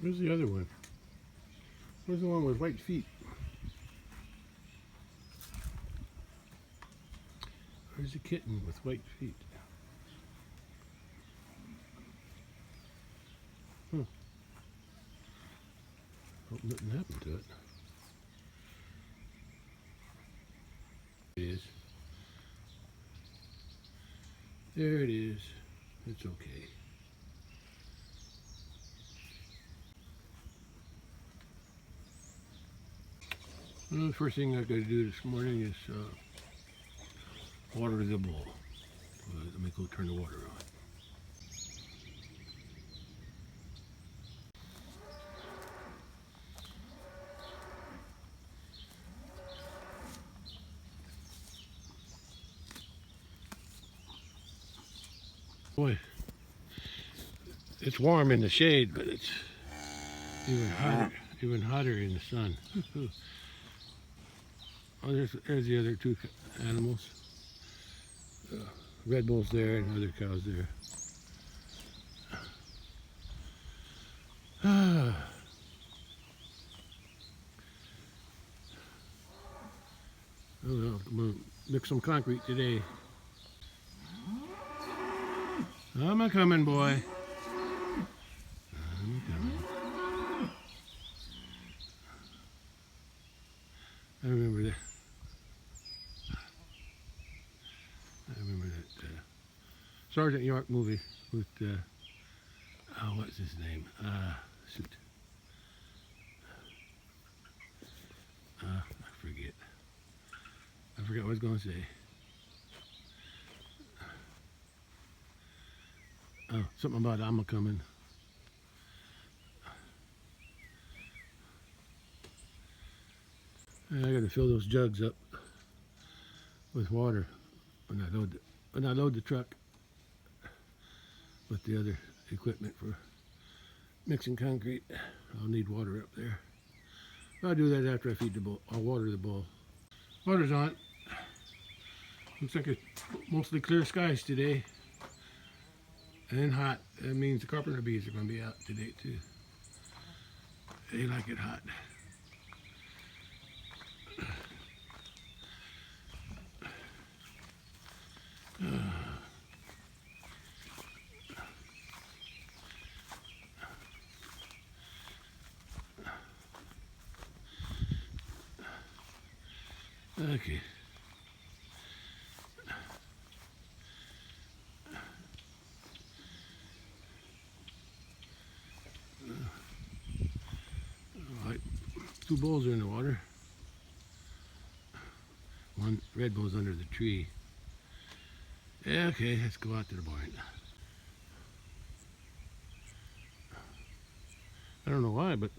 Where's the other one? Where's the one with white feet? Where's the kitten with white feet? Huh. Hope nothing happened to it. It is. There it is. It's okay. Well, the first thing I got to do this morning is water the bowl. Let me go turn the water on. Boy, it's warm in the shade, but it's even hotter in the sun. Oh, there's the other two animals. Red bulls there and other cows there. I'm gonna mix some concrete today. I'm a coming, boy. I'm coming. I remember that. Sergeant York movie with oh, what's his name? Shoot. I forget. I forgot what I was going to say. Oh, something about I'm a coming. I got to fill those jugs up with water when I load the truck with the other equipment for mixing concrete. I'll need water up there. I'll do that after I feed the bull. I'll water the bull. Water's on. Looks like it's mostly clear skies today. And hot. That means the carpenter bees are going to be out today too. They like it hot. Okay. Alright, 2 bulls are in the water. One red bull's under the tree. Yeah, okay, let's go out to the barn. I don't know why, but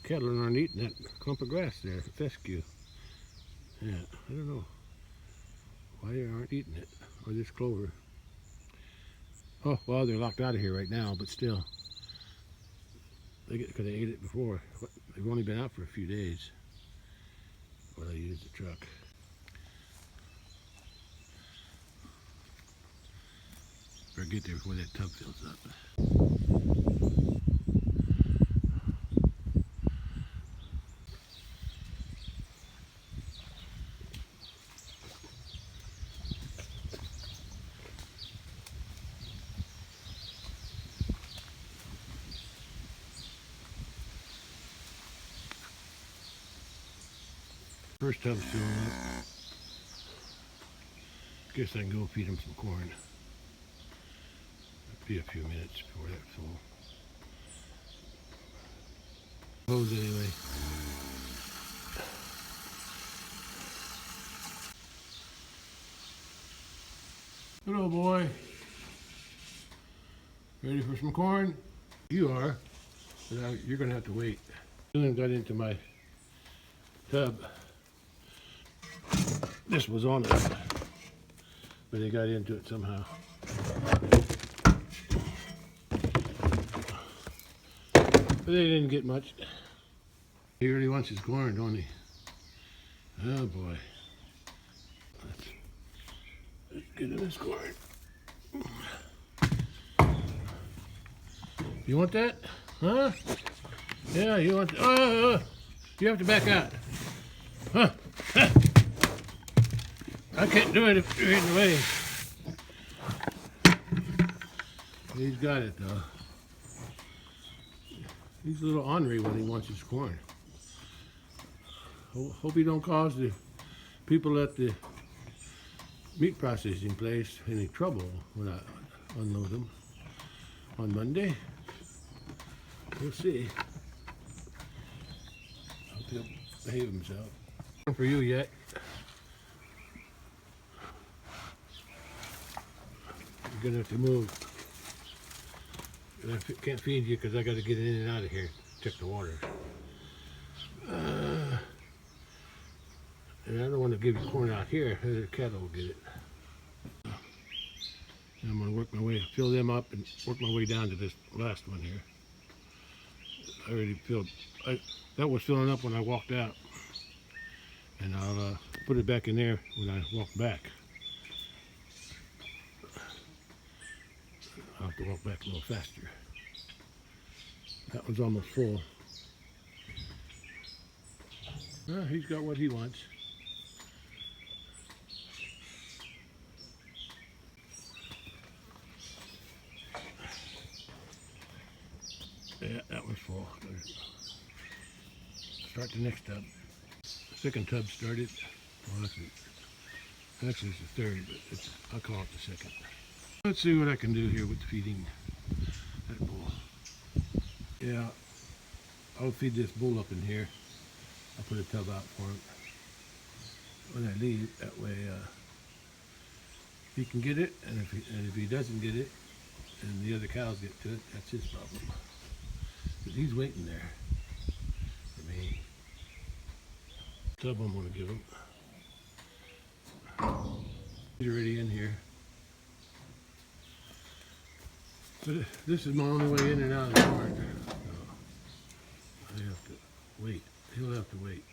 cattle aren't eating that clump of grass there, fescue. Yeah, I don't know why they aren't eating it, or this clover. Oh, well, they're locked out of here right now, but still. Because they ate it before. They've only been out for a few days while I used the truck. Better get there before that tub fills up. First tub's filling up. Guess I can go feed them some corn. It'll be a few minutes before that's full. Hose anyway. Hello, boy. Ready for some corn? You are, but you're gonna have to wait. Dylan got into my tub. This was on it, but they got into it somehow. But they didn't get much. He really wants his corn, don't he? Oh boy. Let's get him his corn. You want that? Huh? Yeah, you want to, you have to back out. Huh? I can't do it if you're in the way. He's got it though. He's a little ornery when he wants his corn. Hope he don't cause the people at the meat processing place any trouble when I unload them on Monday. We'll see. Hope he'll behave himself. Not for you yet. You're gonna have to move. I can't feed you because I got to get in and out of here. Check the water. And I don't want to give you corn out here. The cattle will get it. And I'm going to work my way, fill them up, and work my way down to this last one here. I already filled. That was filling up when I walked out, and I'll put it back in there when I walk back. I'll have to walk back a little faster. That one's almost full. Well, he's got what he wants. Yeah, that one's full. Start the next tub. The second tub started. Well, actually it's the third, but I'll call it the second. Let's see what I can do here with feeding that bull. Yeah, I'll feed this bull up in here. I'll put a tub out for him when I leave. That way he can get it, and if he doesn't get it, and the other cows get to it, that's his problem. But he's waiting there for me. Tub I'm going to give him. He's already in here. But this is my only way in and out of the barn. So I have to wait. He'll have to wait.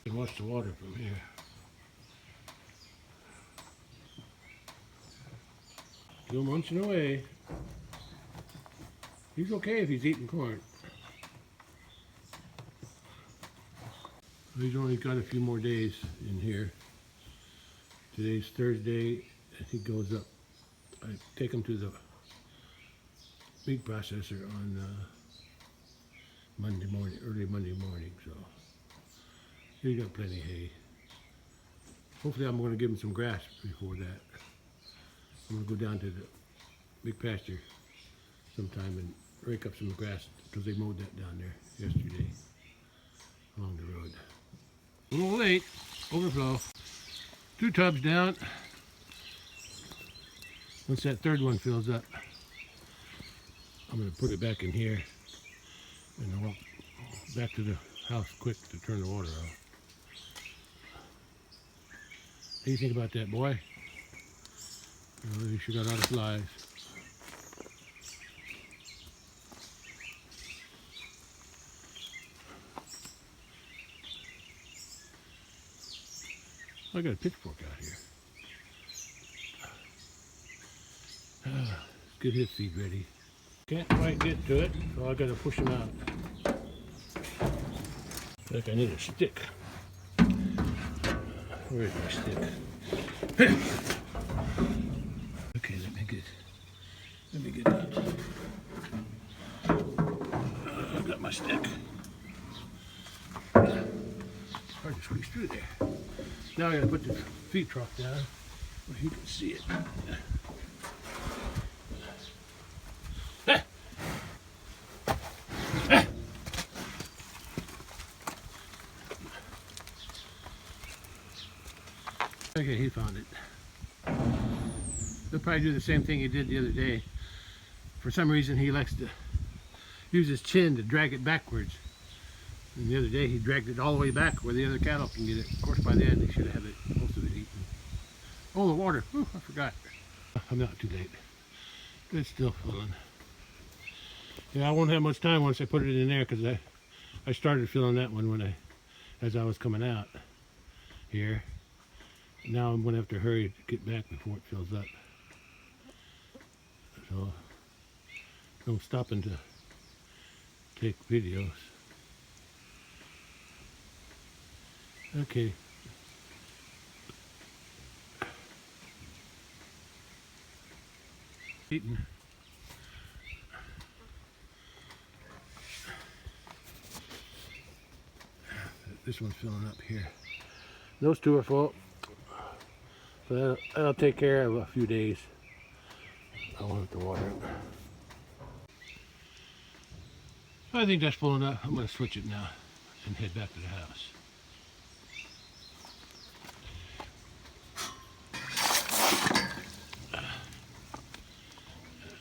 And watch the water from here. Still munching away. He's okay if he's eating corn. He's only got a few more days in here. Today's Thursday, and he goes up. I take him to the meat processor on Monday morning, early Monday morning, so he's got plenty of hay. Hopefully I'm going to give him some grass before that. I'm going to go down to the big pasture sometime and rake up some grass because they mowed that down there yesterday along the road. A little late, overflow. 2 tubs down. Once that third one fills up, I'm going to put it back in here and I'll walk back to the house quick to turn the water off. What do you think about that, boy? Oh, you sure got a lot of flies. I got a pitchfork out here. Let's get his feed ready. Can't quite get to it, so I gotta push him out. Like I need a stick. Where's my stick? Okay, let me get that. I've got my stick. Hard to squeeze through there. Now I gotta put the feed trough down where he can see it. Okay, he found it. He'll probably do the same thing he did the other day. For some reason he likes to use his chin to drag it backwards. And the other day he dragged it all the way back where the other cattle can get it. Of course by then they should have it, most of it eaten. Oh, the water. Ooh, I forgot. I'm not too late. It's still filling. Yeah, I won't have much time once I put it in there because I started filling that one as I was coming out here. Now I'm going to have to hurry to get back before it fills up. So don't stop to take videos. Okay. Eating. This one's filling up here. Those two are full. So that'll take care of a few days. I won't have to water it. I think that's full enough. I'm going to switch it now and head back to the house.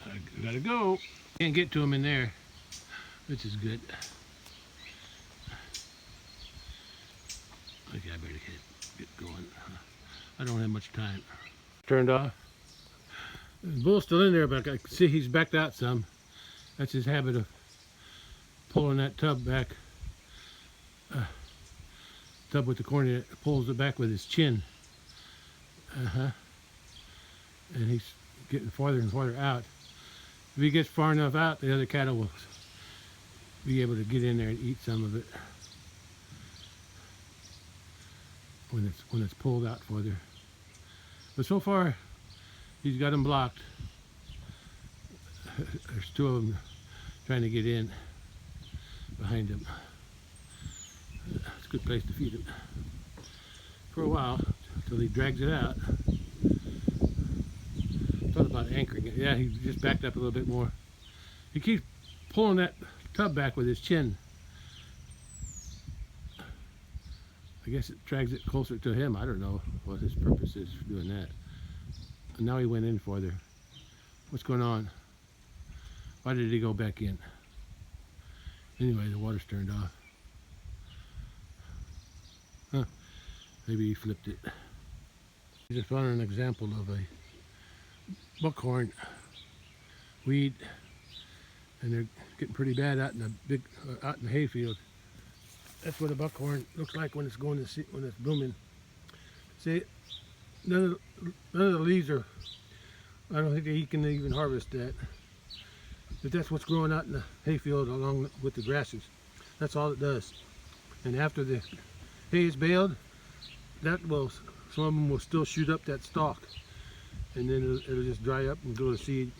I gotta go. Can't get to them in there, which is good. Okay, I better get going. I don't have much time. Turned off. The bull's still in there, but I can see he's backed out some. That's his habit of pulling that tub back. Tub with the corn in it, pulls it back with his chin. And he's getting farther and farther out. If he gets far enough out, the other cattle will be able to get in there and eat some of it when it's pulled out further. But so far, he's got them blocked. There's two of them trying to get in behind him. It's a good place to feed him for a while until he drags it out. Thought about anchoring it. Yeah, he just backed up a little bit more. He keeps pulling that tub back with his chin. I guess it drags it closer to him. I don't know what his purpose is for doing that. And now he went in farther. What's going on? Why did he go back in? Anyway, the water's turned off. Huh. Maybe he flipped it. I just found an example of a buckhorn weed, and they're getting pretty bad out in the hayfield. That's what a buckhorn looks like when it's going to when it's blooming. See, none of the leaves are. I don't think he can even harvest that. But that's what's growing out in the hayfield along with the grasses. That's all it does. And after the hay is baled, some of them will still shoot up that stalk, and then it'll just dry up and go to seed.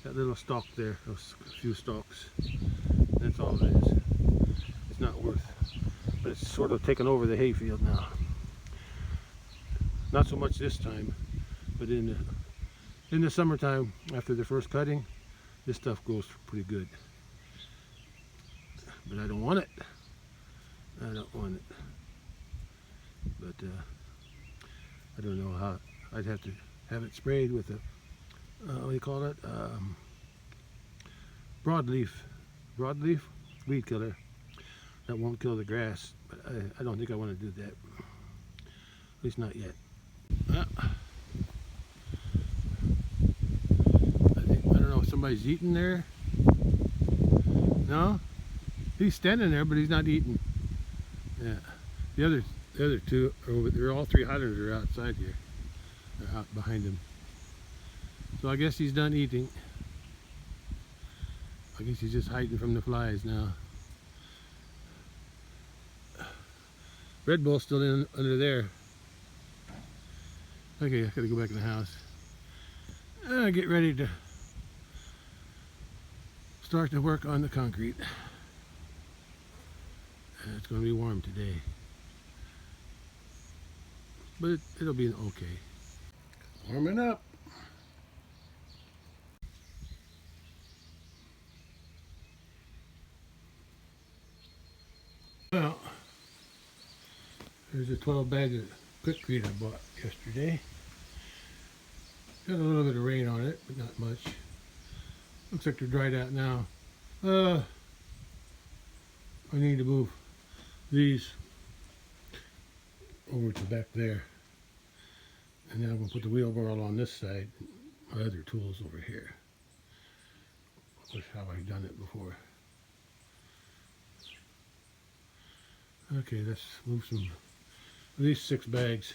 That little stalk there, those few stalks. That's all it is. It's not worth, but it's sort of taken over the hayfield now. Not so much this time, but in the summertime, after the first cutting, this stuff grows pretty good. But I don't want it. I don't want it. But I don't know how. I'd have to have it sprayed with a what do you call it? Broadleaf weed killer. That won't kill the grass, but I don't think I want to do that. At least not yet. I don't know if somebody's eating there. No? He's standing there, but he's not eating. Yeah. The other two are over there. All three hiders are outside here. They're out behind him. So I guess he's done eating. I guess he's just hiding from the flies now. Red Bull's still in under there. Okay, I gotta go back in the house. Get ready to start to work on the concrete. It's gonna be warm today, but it'll be okay. Warming up. Well, there's a 12 bag of quikrete I bought yesterday. Got a little bit of rain on it, but not much. Looks like they're dried out now. I need to move these over to back there. And then I'm going to put the wheelbarrow on this side. My other tools over here. That's how I've done it before. Okay, let's move at least 6 bags.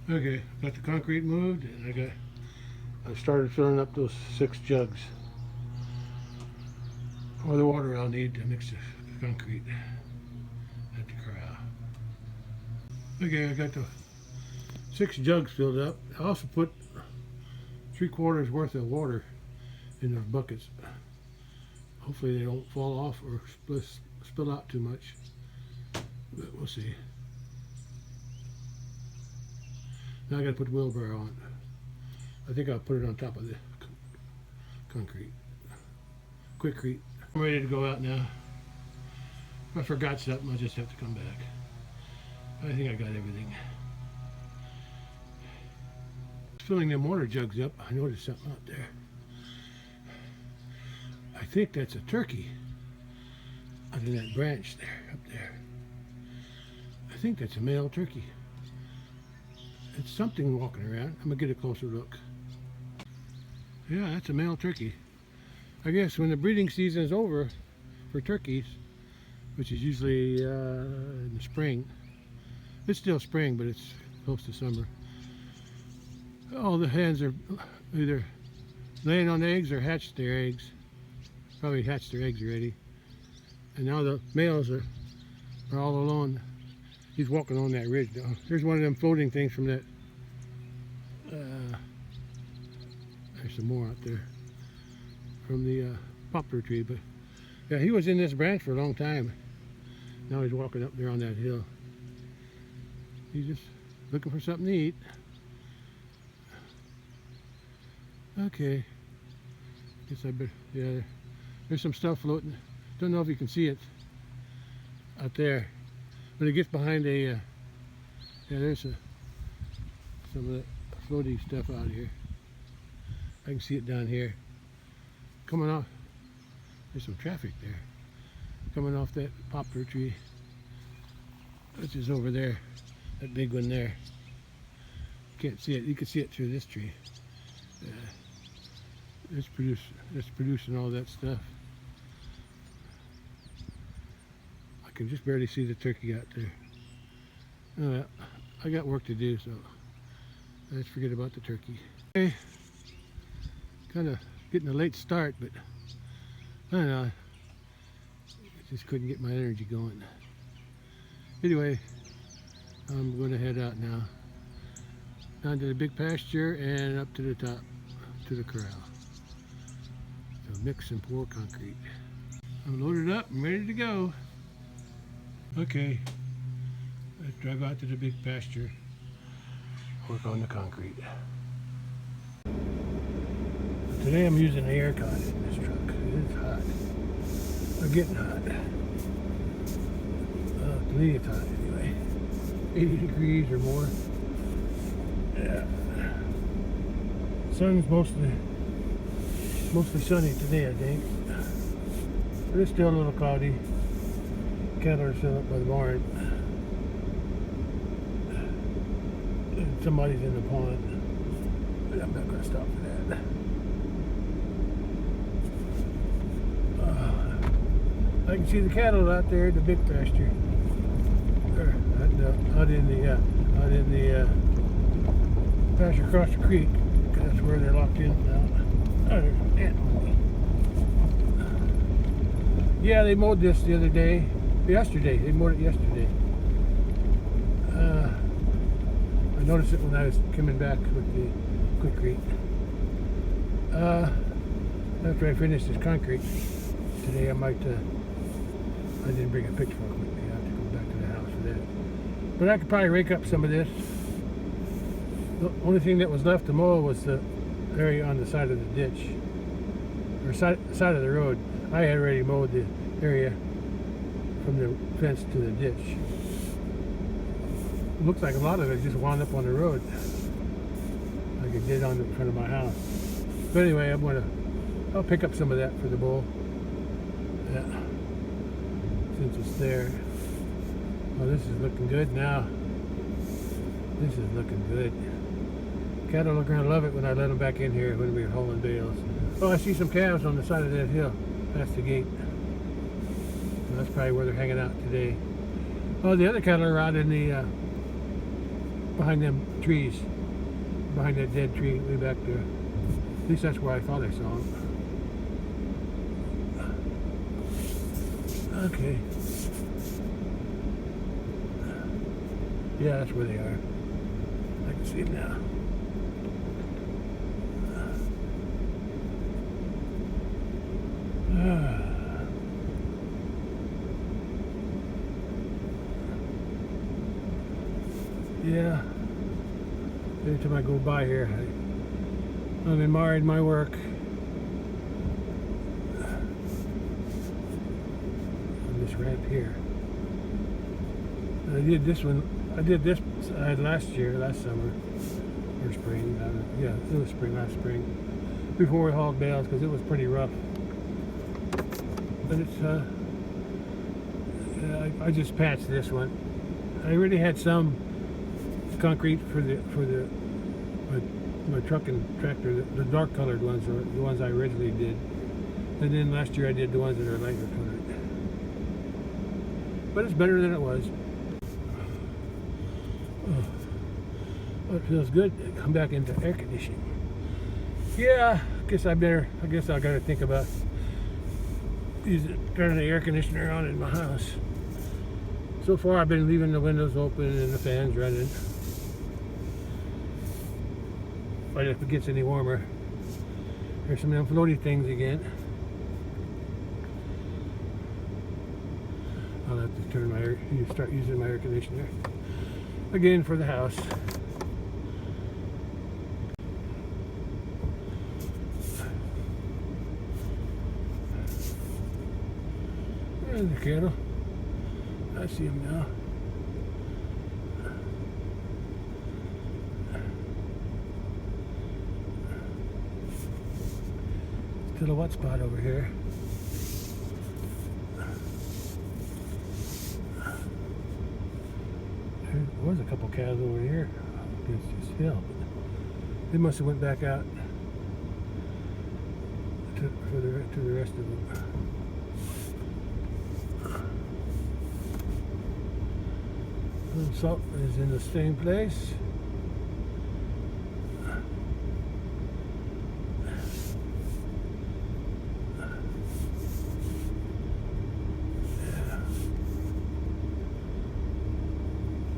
Okay, got the concrete moved, and I got I started filling up those 6 jugs, or the water I'll need to mix the concrete at the corral. Okay, I got the 6 jugs filled up. I also put 3/4 worth of water in those buckets. Hopefully they don't fall off or spill out too much, but we'll see. Now I gotta put the wheelbarrow on. I think I'll put it on top of the concrete. Quikrete. I'm ready to go out now. If I forgot something, I'll just have to come back. I think I got everything. Filling them water jugs up, I noticed something out there. I think that's a turkey under that branch there, up there. I think that's a male turkey. It's something walking around. I'm gonna get a closer look. Yeah, that's a male turkey. I guess when the breeding season is over for turkeys, which is usually in the spring, it's still spring, but it's close to summer. All the hens are either laying on eggs or hatched their eggs. Probably hatched their eggs already. And now the males are all alone. He's walking on that ridge now. Here's one of them floating things from that. There's some more out there from the poplar tree. But yeah, he was in this branch for a long time. Now he's walking up there on that hill. He's just looking for something to eat. Okay. Guess I better, yeah. There's some stuff floating. Don't know if you can see it out there. When it gets behind a, yeah, there's some of that floating stuff out here. I can see it down here. Coming off, there's some traffic there. Coming off that poplar tree, which is over there. That big one there. Can't see it. You can see it through this tree. It's producing all that stuff. I can just barely see the turkey out there. Oh, well, I got work to do, so let's forget about the turkey. Okay. Kind of getting a late start, but I don't know. I just couldn't get my energy going. Anyway, I'm going to head out now. Down to the big pasture and up to the top, to the corral. So mix and pour concrete. I'm loaded up and ready to go. Okay, let's drive out to the big pasture, work on the concrete. Today I'm using the aircon in this truck. It is hot. Or getting hot. To me it's hot anyway. 80 degrees or more. Yeah. Sun's mostly sunny today, I think. But it's still a little cloudy. Cattle are still up by the barn. And somebody's in the pond. But I'm not going to stop for that. I can see the cattle out there at the big pasture. Out in the pasture across the creek. That's where they're locked in now. Oh, there's an animal. Yeah, they mowed this the other day. Yesterday. They mowed it yesterday. I noticed it when I was coming back with the quikrete. After I finish this concrete today, I might. I didn't bring a pitchfork with me. I have to go back to the house for that. But I could probably rake up some of this. The only thing that was left to mow was the area on the side of the ditch, or side of the road. I had already mowed the area from the fence to the ditch. It looks like a lot of it just wound up on the road, like it did on the front of my house. But anyway, I'll pick up some of that for the bowl. Yeah. Since it's there. Oh, this is looking good now. This is looking good. Cattle are going to love it when I let them back in here when we're hauling bales. Oh, I see some calves on the side of that hill past the gate. So that's probably where they're hanging out today. Oh, the other cattle are out in the behind them trees, behind that dead tree way back there. At least that's where I thought I saw them. Okay. Yeah, that's where they are. I can see them now. Yeah. Every time I go by here, I'm admiring my work. On this ramp here. And I did this one. I did this last summer, or spring. Yeah, it was spring, last spring. Before we hauled bales, because it was pretty rough. But it's, I just patched this one. I already had some concrete for my truck and tractor. The dark colored ones are the ones I originally did. And then last year I did the ones that are lighter colored. But it's better than it was. Oh, it feels good to come back into air conditioning. Yeah, I guess I gotta think about turning the air conditioner on in my house. So far I've been leaving the windows open and the fans running. But if it gets any warmer, there's some of them floaty things again. I'll have to start using my air conditioner again for the house. There's the cattle. I see them now. Still a wet spot over here. There was a couple cows over here against this hill, but they must have went back out to the rest of them. Salt is in the same place.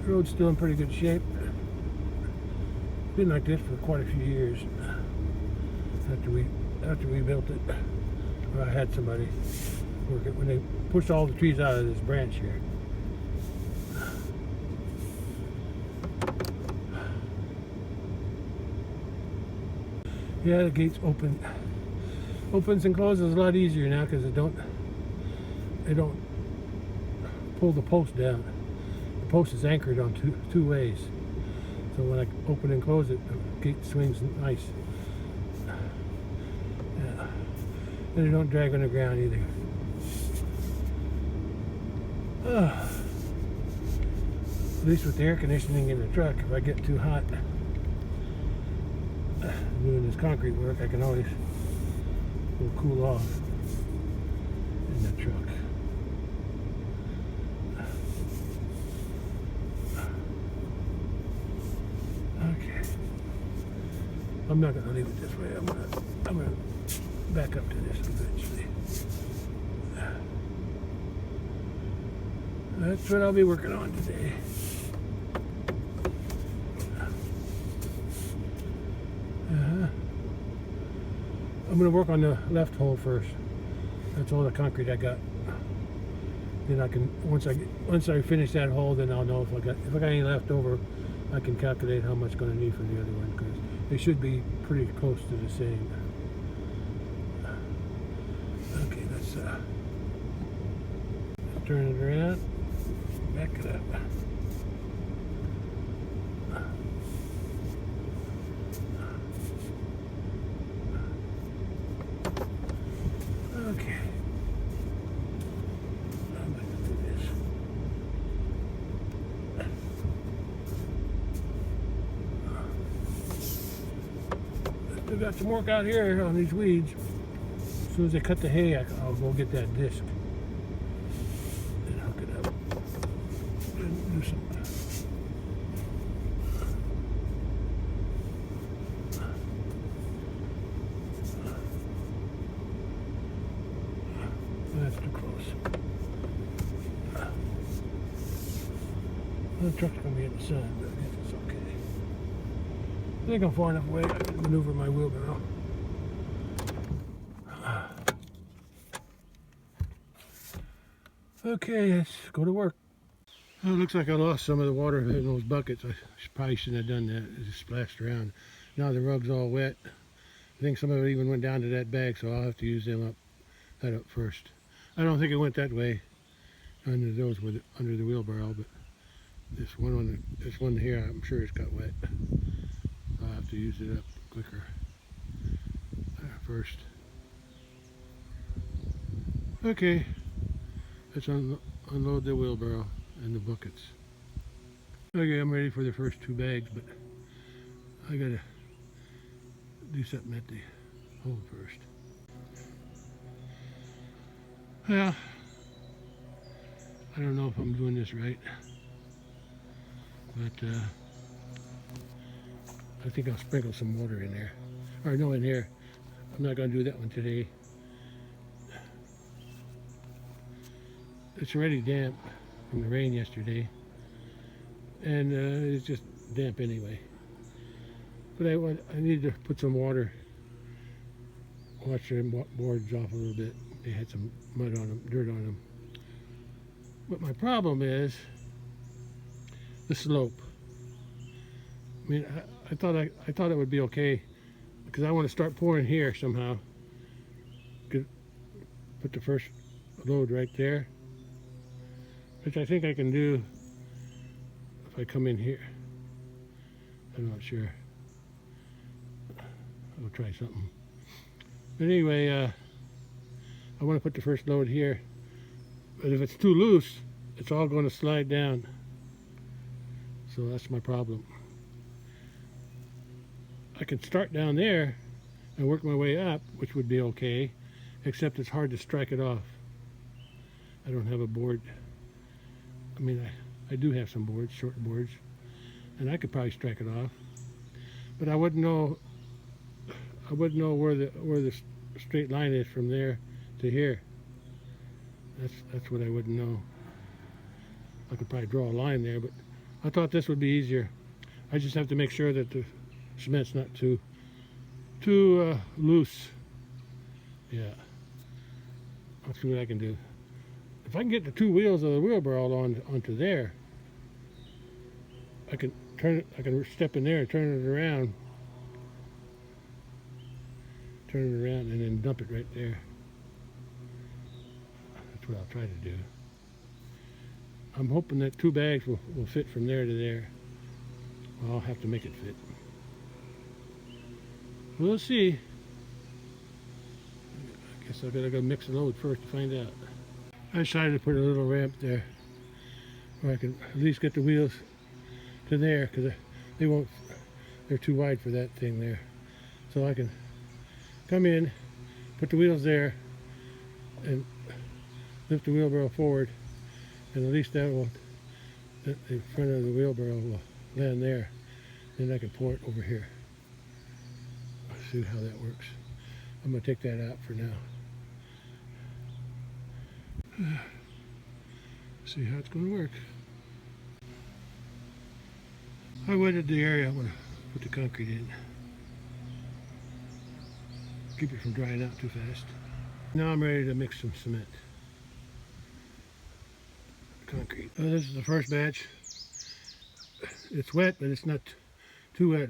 The road's still in pretty good shape. Been like this for quite a few years. After we built it, or I had somebody work it when they pushed all the trees out of this branch here. Yeah, the gate's open. Opens and closes a lot easier now because they don't pull the post down. The post is anchored on two ways. So when I open and close it, the gate swings nice. Yeah. And they don't drag on the ground either. At least with the air conditioning in the truck, if I get too hot doing this concrete work, I can always go cool off in that truck. Okay, I'm not going to leave it this way. I'm going to back up to this eventually. That's what I'll be working on today. I'm going to work on the left hole first. That's all the concrete I got. Then I can once I finish that hole, then I'll know if I got any left over. I can calculate how much I'm going to need for the other one because they should be pretty close to the same. Okay, let's turn it around, back it up. Okay. I'm going to do this. Still got some work out here on these weeds. As soon as I cut the hay, I'll go get that disc and hook it up. And do some. The truck's gonna be in the sun, but I guess it's okay. I think I'm far enough away I can maneuver my wheelbarrow. Okay, let's go to work. Well, it looks like I lost some of the water in those buckets. I probably shouldn't have done that. It just splashed around. Now the rug's all wet. I think some of it even went down to that bag, so I'll have to use that up first. I don't think it went that way under those under the wheelbarrow, but this one here, I'm sure it's got wet. I'll have to use it up quicker first. Okay, let's unload the wheelbarrow and the buckets. Okay, I'm ready for the first 2 bags, but I gotta do something at the hole first. Well, I don't know if I'm doing this right, but I think I'll sprinkle some water in there. Or no, in here. I'm not going to do that one today. It's already damp from the rain yesterday, and it's just damp anyway. But I need to put some water, wash the boards off a little bit. They had some mud on them, dirt on them. But my problem is the slope. I mean, I thought it would be okay because I want to start pouring here somehow. Put the first load right there, which I think I can do if I come in here. I'm not sure. I'll try something. But anyway, I want to put the first load here. But if it's too loose, it's all going to slide down. So that's my problem. I can start down there and work my way up, which would be okay, except it's hard to strike it off. I don't have a board. I mean, I do have some boards, short boards, and I could probably strike it off. But I wouldn't know where the straight line is from there to here. That's what I wouldn't know. I could probably draw a line there, but I thought this would be easier. I just have to make sure that the cement's not too loose. Yeah, I'll see what I can do. If I can get the 2 wheels of the wheelbarrow onto there, I can step in there and turn it around, and then dump it right there. That's what I'll try to do. I'm hoping that 2 bags will fit from there to there. I'll have to make it fit. We'll see. I guess I gotta go mix the load first to find out. I decided to put a little ramp there where I can at least get the wheels to there, because they're too wide for that thing there. So I can come in, put the wheels there, and lift the wheelbarrow forward, and at least the front of the wheelbarrow will land there. Then I can pour it over here. Let's see how that works. I'm going to take that out for now. See how it's going to work. I wetted the area I'm going to put the concrete in. Keep it from drying out too fast. Now I'm ready to mix some cement. Concrete. This is the first batch. It's wet, but it's not too wet.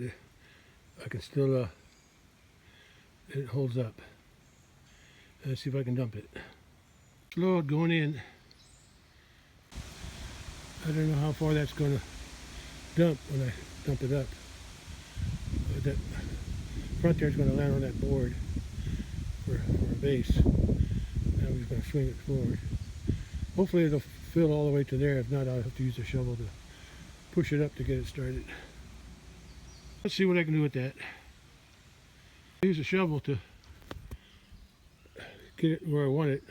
I can still, it holds up. Let's see if I can dump it. Load going in. I don't know how far that's going to dump when I dump it up. That front there is going to land on that board for a base. Now we're going to swing it forward. Hopefully it'll fill all the way to there. If not, I'll have to use a shovel to push it up to get it started. Let's see what I can do with that. Use a shovel to get it where I want it.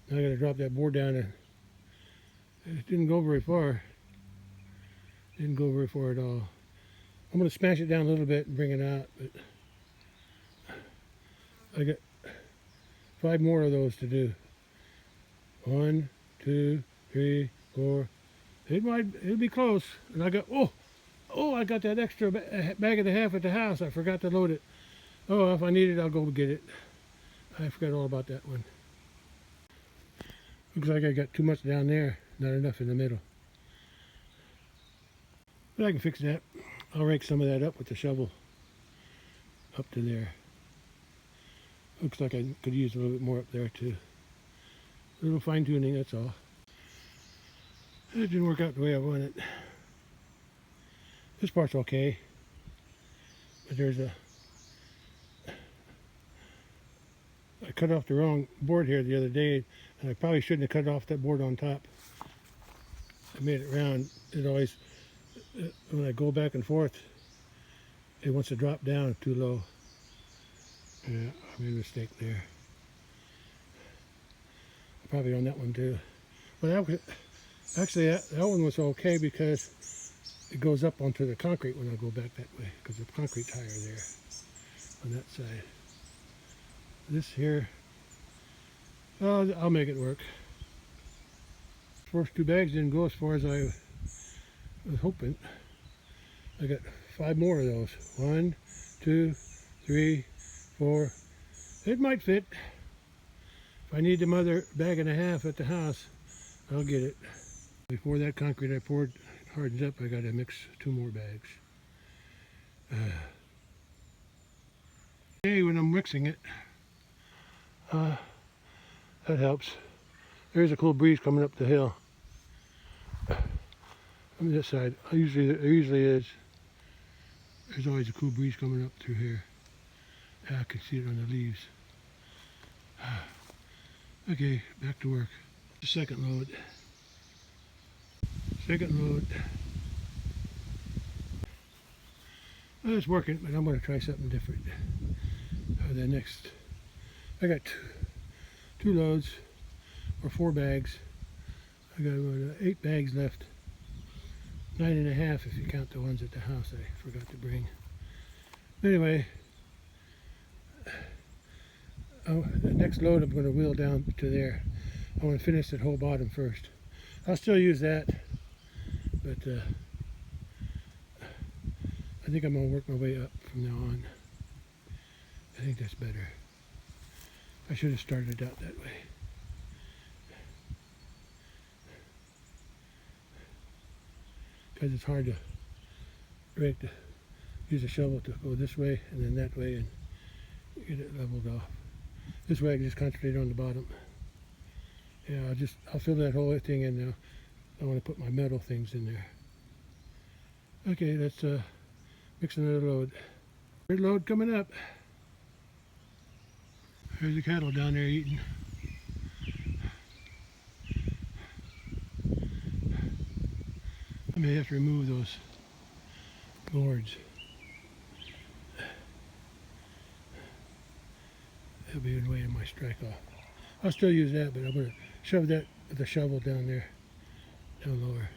Now I got to drop that board down, and it didn't go very far. Didn't go very far at all. I'm going to smash it down a little bit and bring it out, but I got 5 more of those to do. 1, 2, 3, 4, It'll be close. And I got, I got that extra bag and a half at the house. I forgot to load it. Oh, if I need it, I'll go get it. I forgot all about that one. Looks like I got too much down there, not enough in the middle. But I can fix that. I'll rake some of that up with the shovel up to there. Looks like I could use a little bit more up there too. A little fine tuning, that's all. It didn't work out the way I wanted. This part's okay, but I cut off the wrong board here the other day, and I probably shouldn't have cut off that board on top. I made it round. It always, when I go back and forth, it wants to drop down too low. Yeah, I made a mistake there. Probably on that one too. But actually that one was okay because it goes up onto the concrete when I go back that way, because the concrete's higher there on that side. This here, I'll make it work. First two bags didn't go as far as I was hoping. I got 5 more of those. 1, 2, 3, 4. It might fit. If I need the other bag and a half at the house, I'll get it. Before that concrete I poured hardens up, I gotta mix 2 more bags. Okay, when I'm mixing it, that helps. There's a cool breeze coming up the hill. On this side, there usually is. There's always a cool breeze coming up through here. I can see it on the leaves. Okay, back to work. The second load. Well, it's working, but I'm going to try something different. The next, I got two loads, or 4 bags. I got 8 bags left. 9.5 if you count the ones at the house I forgot to bring. Anyway, the next load I'm going to wheel down to there. I want to finish that whole bottom first. I'll still use that, but I think I'm going to work my way up from now on. I think that's better. I should have started out that way. Because it's hard to use a shovel to go this way and then that way and get it leveled off. This way I can just concentrate on the bottom. Yeah, I'll fill that whole thing in now. I want to put my metal things in there. Okay, let's mix another load. Third load coming up. There's the cattle down there eating. I may have to remove those boards. That'll be in the way of my strike off. I'll still use that, but I'm going to shove that with the shovel down there, down lower.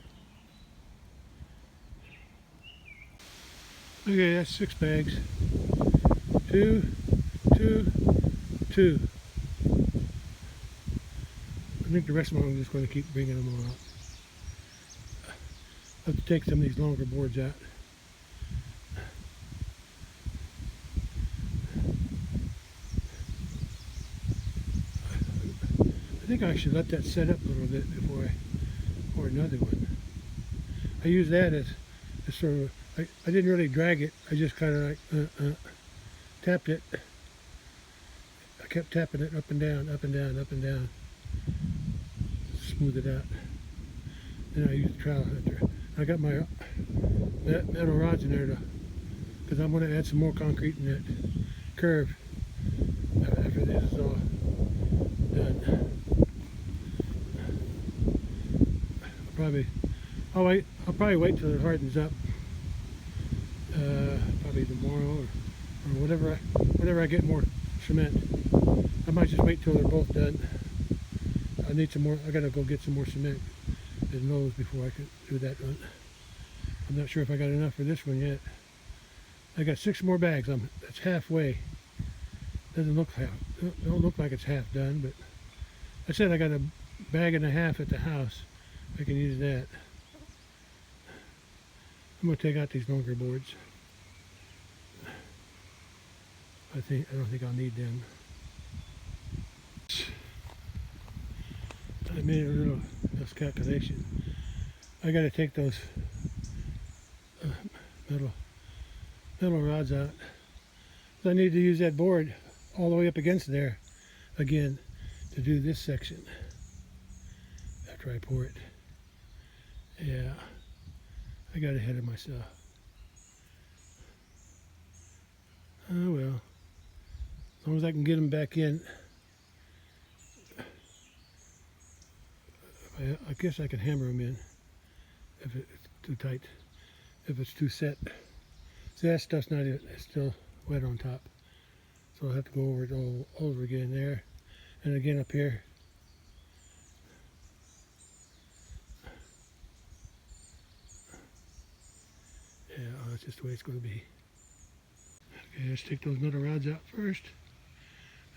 Okay, that's 6 bags. 2, 2, 2. I think the rest of them I'm just going to keep bringing them all out. I have to take some of these longer boards out. I think I should let that set up a little bit before I pour another one. I use that as sort of, I didn't really drag it, I just kind of like tapped it. I kept tapping it up and down, up and down, up and down. Smooth it out. Then I use the trowel after. I got my metal rods in there because I'm going to add some more concrete in that curve after this is all done. I'll probably wait till it hardens up. Probably tomorrow or whenever I get more cement. I might just wait till they're both done. I need some more. I gotta go get some more cement and Lowe's before I can do that one. I'm not sure if I got enough for this one yet. I got 6 more bags. That's halfway. Don't look like it's half done, but I said I got a bag and a half at the house. I can use that. I'm going to take out these longer boards. I don't think I'll need them. I made a little miscalculation. I got to take those metal rods out. So I need to use that board all the way up against there again to do this section after I pour it. Yeah, I got ahead of myself. Oh well, as long as I can get them back in. I guess I can hammer them in if it's too tight, if it's too set. See, that stuff's not even, it's still wet on top. So I'll have to go over it all over again there. And again up here. Yeah, that's just the way it's going to be. Okay, let's take those metal rods out first.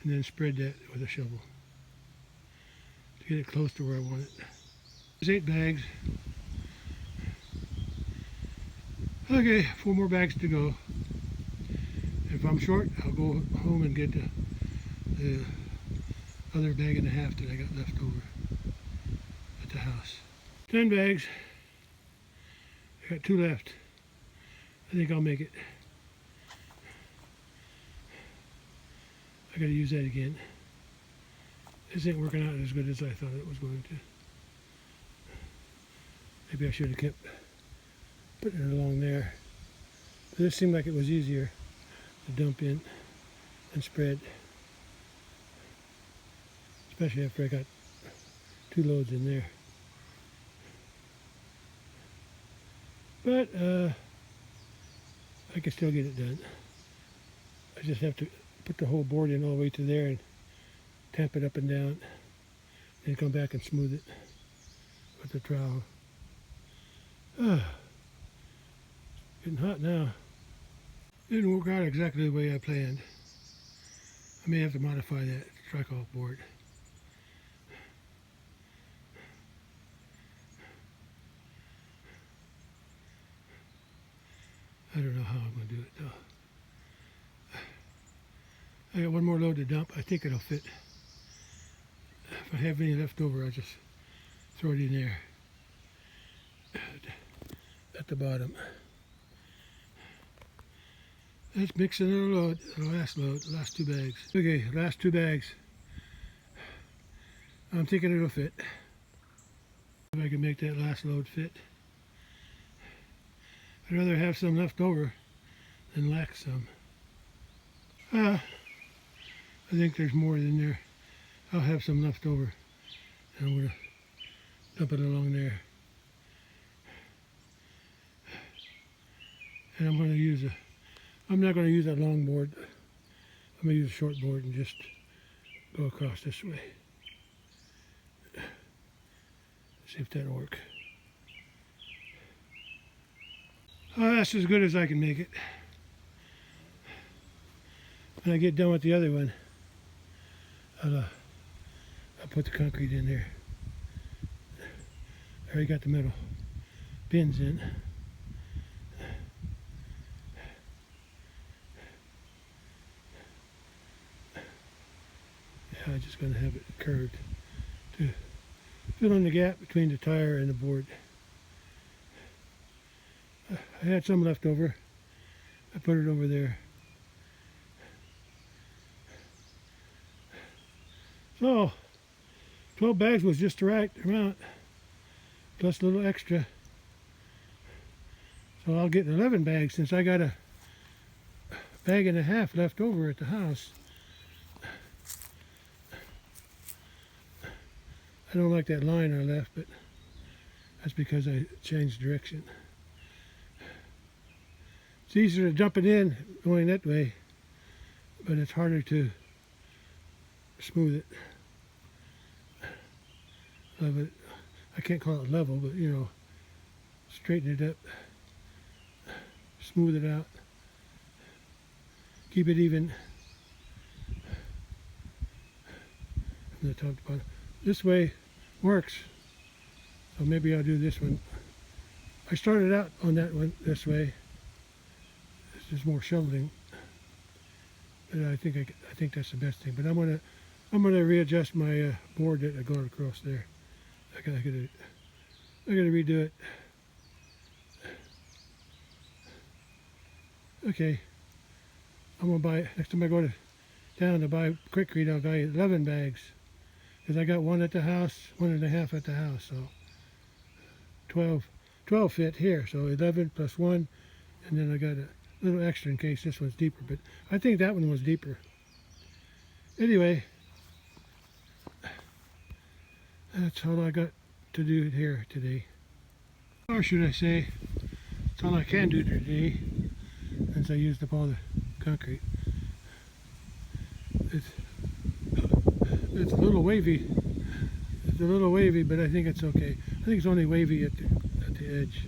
And then spread that with a shovel. To get it close to where I want it. There's 8 bags. Okay, 4 more bags to go. If I'm short, I'll go home and get the other bag and a half that I got left over at the house. 10 bags. I got 2 left. I think I'll make it. I gotta use that again. This ain't working out as good as I thought it was going to. Maybe I should have kept putting it along there. But this seemed like it was easier to dump in and spread. Especially after I got 2 loads in there. But I can still get it done. I just have to put the whole board in all the way to there and tamp it up and down, and come back and smooth it with the trowel. Getting hot now. Didn't work out exactly the way I planned. I may have to modify that tricol board. I don't know how I'm going to do it though. I got 1 more load to dump. I think it'll fit. If I have any left over, I'll just throw it in there at the bottom. Let's mix another load, the last 2 bags. Okay, last 2 bags. I'm thinking it'll fit. If I can make that last load fit. I'd rather have some left over than lack some. I think there's more in there. I'll have some left over, and I'm going to dump it along there. And I'm going to use I'm not going to use a long board. I'm going to use a short board and just go across this way. See if that'll work. Oh, that's as good as I can make it. When I get done with the other one, I'll put the concrete in there. I already got the metal pins in. Yeah, I'm just going to have it curved to fill in the gap between the tire and the board. I had some left over. I put it over there. So, 12 bags was just the right amount, plus a little extra. So I'll get 11 bags since I got a bag and a half left over at the house. I don't like that line I left, but that's because I changed direction. It's easier to dump it in going that way, but it's harder to smooth it. Level it. I can't call it level, but you know, straighten it up, smooth it out, keep it even from the top to bottom. This way works, so maybe I'll do this one I started out on that one this way. It's just more shoveling, but I think that's the best thing. But I'm gonna readjust my board that I got across there. I gotta redo it. Okay, I'm gonna buy, next time I go down to buy quikrete, I'll buy 11 bags, because I got one at the house, 1.5 at the house, so 12 fit here, so 11 plus 1, and then I got a little extra in case this one's deeper, but I think that one was deeper. Anyway, that's all I got to do here today. Or should I say, that's all I can do today, since I used up all the concrete. It's a little wavy. It's a little wavy, but I think it's okay. I think it's only wavy at the edge.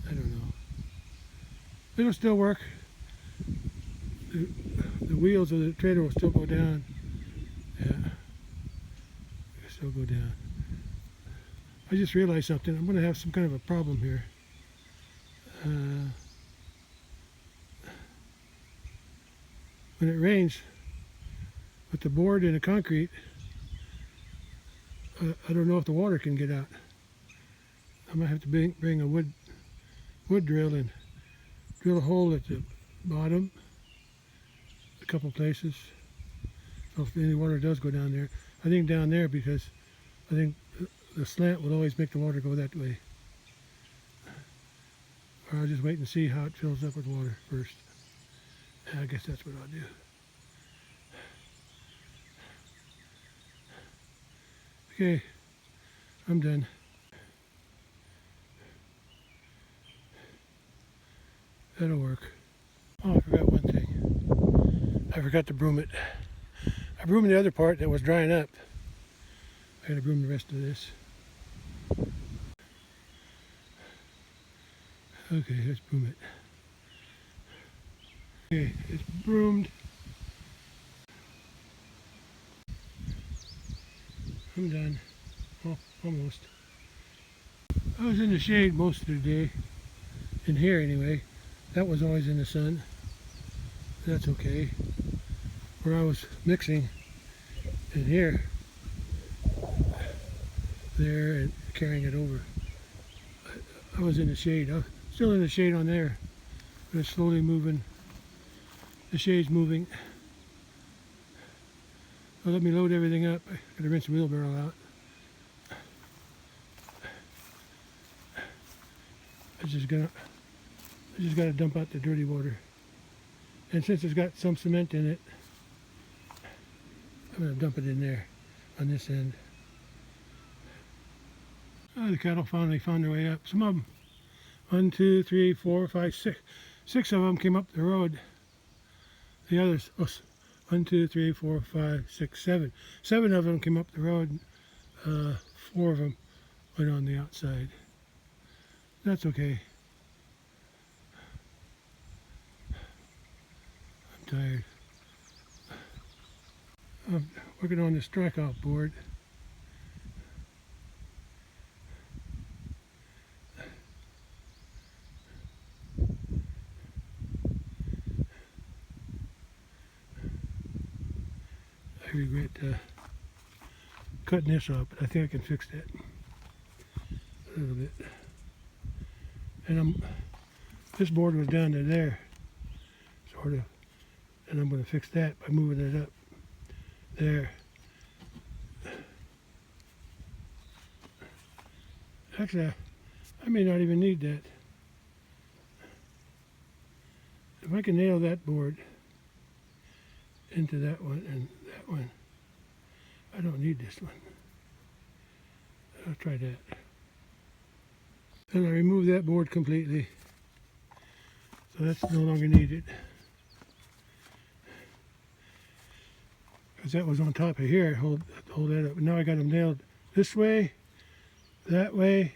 I don't know. It'll still work. The wheels of the trailer will still go down. Yeah, it'll still go down. I just realized something. I'm going to have some kind of a problem here. When it rains, with the board and the concrete, I don't know if the water can get out. I might have to bring a wood drill and drill a hole at the bottom, a couple places. So if any water does go down there, I think down there, because I think the slant will always make the water go that way. Or I'll just wait and see how it fills up with water first. I guess that's what I'll do. Okay, I'm done. That'll work. Oh, I forgot one thing. I forgot to broom it. I broomed the other part that was drying up. I gotta broom the rest of this. Okay, let's broom it. Okay, it's broomed. I'm done. Oh, almost. I was in the shade most of the day. In here anyway. That was always in the sun. That's okay. Where I was mixing in here, there, and carrying it over. I was in the shade. I'm still in the shade on there. But it's slowly moving. The shade's moving. So let me load everything up. I gotta rinse the wheelbarrow out. I just gotta dump out the dirty water. And since it's got some cement in it, I'm gonna dump it in there on this end. Oh, the cattle finally found their way up. Some of them, 1, 2, 3, 4, 5, 6. 6 of them came up the road. The others, 1, 2, 3, 4, 5, 6, 7. 7 of them came up the road. 4 of them went on the outside. That's okay. I'm tired. I'm working on the strikeout board. I regret cutting this off, but I think I can fix that a little bit. And this board was down to there, sort of, and I'm going to fix that by moving it up there. Actually, I may not even need that. If I can nail that board into that one and that one, I don't need this one. I'll try that. Then I remove that board completely, so that's no longer needed. Because that was on top of here, hold that up. Now I got them nailed this way, that way,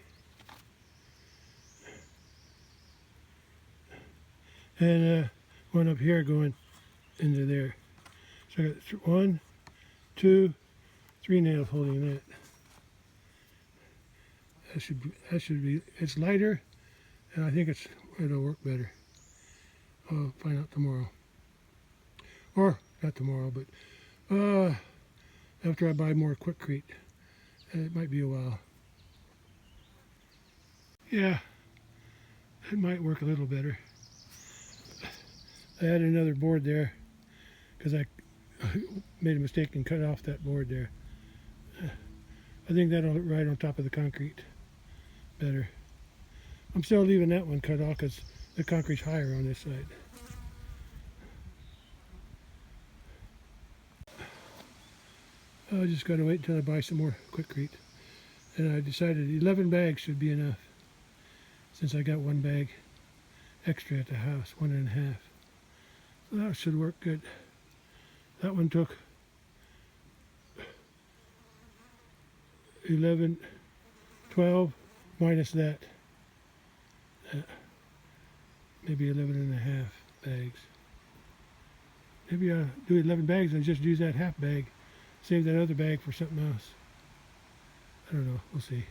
and one up here going into there. So I got 1, 2, 3 nails holding that. That should be, it's lighter and I think it'll work better. I'll find out tomorrow, or not tomorrow, but after I buy more quikrete. It might be a while. Yeah, it might work a little better. I added another board there because I made a mistake and cut off that board there. I think that'll ride on top of the concrete better. I'm still leaving that one cut off because the concrete's higher on this side. I just got to wait until I buy some more quikrete. And I decided 11 bags should be enough, since I got one bag extra at the house, 1.5. So that should work good. That one took 11, 12 minus that. Maybe 11.5 bags. Maybe I'll do 11 bags and just use that half bag. Save that other bag for something else. I don't know. We'll see.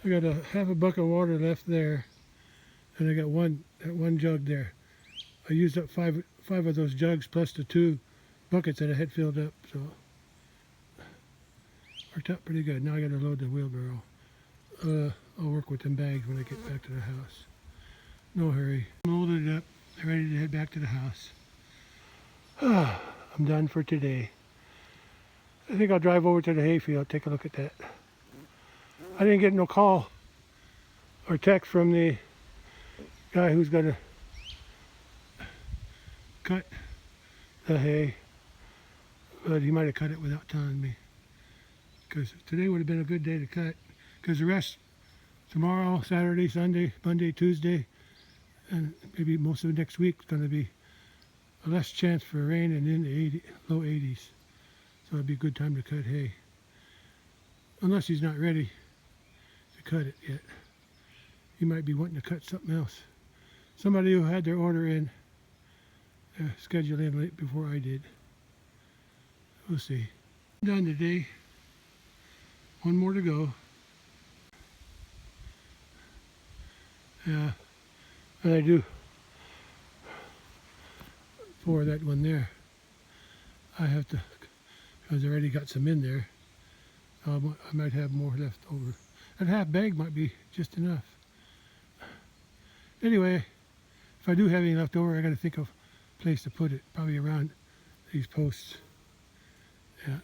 I got half a bucket of water left there, and I got one jug there. I used up five of those jugs plus the 2 buckets that I had filled up, so worked out pretty good. Now I got to load the wheelbarrow. I'll work with them bags when I get back to the house. No hurry. I'm loaded it up. I'm ready to head back to the house. I'm done for today. I think I'll drive over to the hayfield, take a look at that. I didn't get no call or text from the guy who's going to cut the hay, but he might have cut it without telling me, because today would have been a good day to cut, because the rest, tomorrow, Saturday, Sunday, Monday, Tuesday, and maybe most of next week is going to be a less chance for rain and in the low 80s. So it'd be a good time to cut hay. Unless he's not ready to cut it yet. He might be wanting to cut something else. Somebody who had their order in, scheduled in late before I did. We'll see. I'm done today. One more to go. Yeah. And I do for that one there. I have to, because I already got some in there. I might have more left over. That half bag might be just enough. Anyway, if I do have any left over, I got to think of a place to put it. Probably around these posts. Yeah,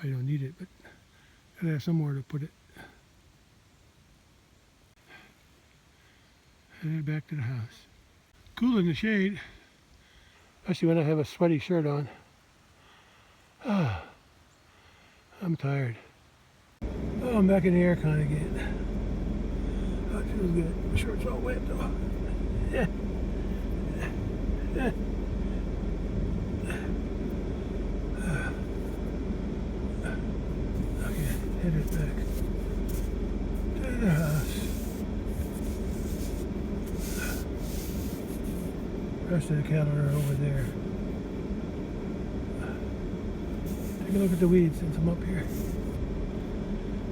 I don't need it, but I gotta have somewhere to put it. Headed back to the house. Cool in the shade, especially when I have a sweaty shirt on. I'm tired. Oh, I'm back in the aircon again. Oh, it feels good. My shirt's all wet though. Yeah. Okay, headed back to the house. The rest of the cattle are over there. Take a look at the weeds since I'm up here.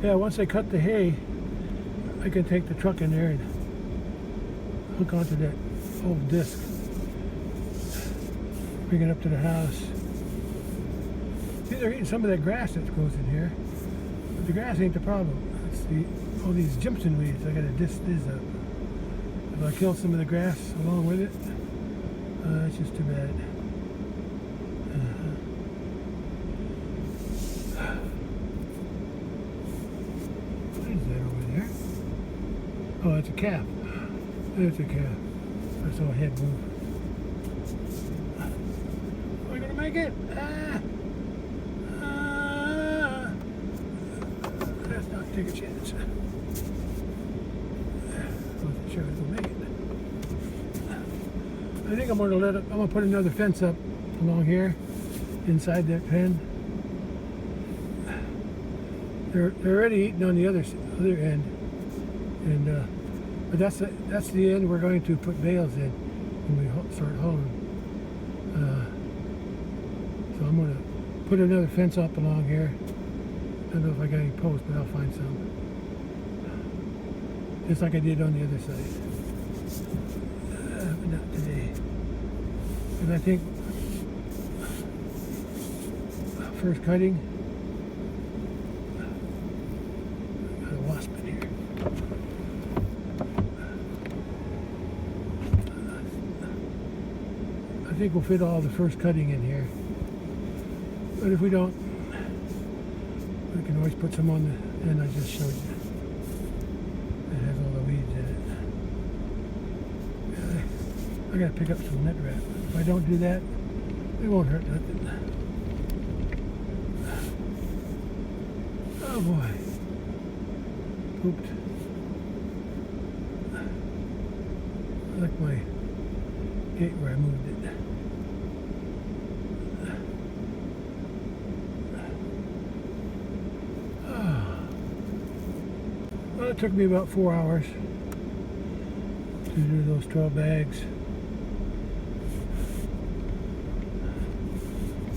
Yeah, once I cut the hay, I can take the truck in there and hook onto that old disc. Bring it up to the house. See, they're eating some of that grass that grows in here. But the grass ain't the problem. It's all these Jimson weeds. I gotta disc this up. If I kill some of the grass along with it, it's just too bad. What is that over there? Oh, it's a calf. There's a calf. I saw a head move. Are we gonna make it? Let's not take a chance. I wasn't sure I was gonna make it. I think I'm gonna put another fence up along here, inside that pen. They're already eating on the other end, and but that's the end we're going to put bales in when we start hauling. So I'm gonna put another fence up along here, I don't know if I got any posts, but I'll find some. Just like I did on the other side. But not today. And I think first cutting, got a wasp in here. I think we'll fit all the first cutting in here. But if we don't, we can always put some on the end I just showed you. It has all the weeds in it. I gotta pick up some net wrap. If I don't do that, it won't hurt nothing. Oh boy. Pooped. I like my gate where I moved it. Well, it took me about 4 hours to do those 12 bags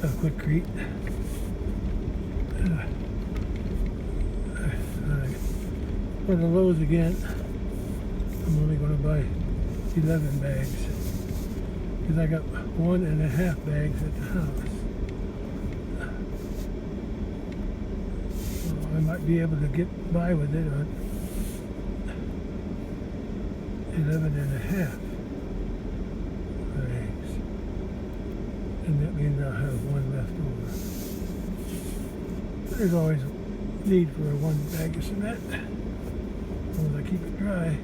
of quikrete. For the lows again, I'm only going to buy 11 bags because I got 1.5 bags at the house. So I might be able to get by with it on 11.5 bags, and that means I'll have one left over. There's always a need for a 1 bag of cement. As long as I keep it dry.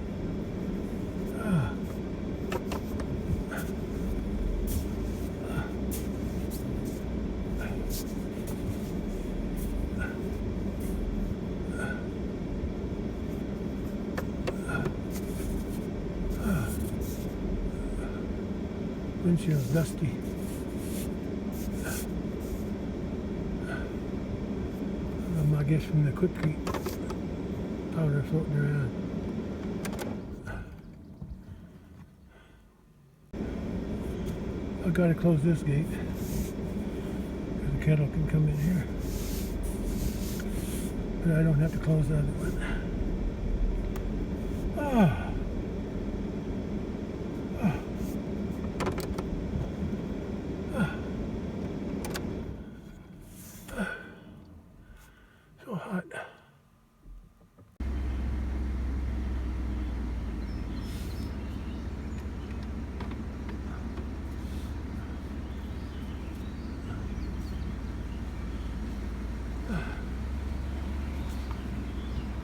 Windshield's dusty. I guess from the quikrete powder floating around. I've got to close this gate because the cattle can come in here, but I don't have to close the other one. So hot.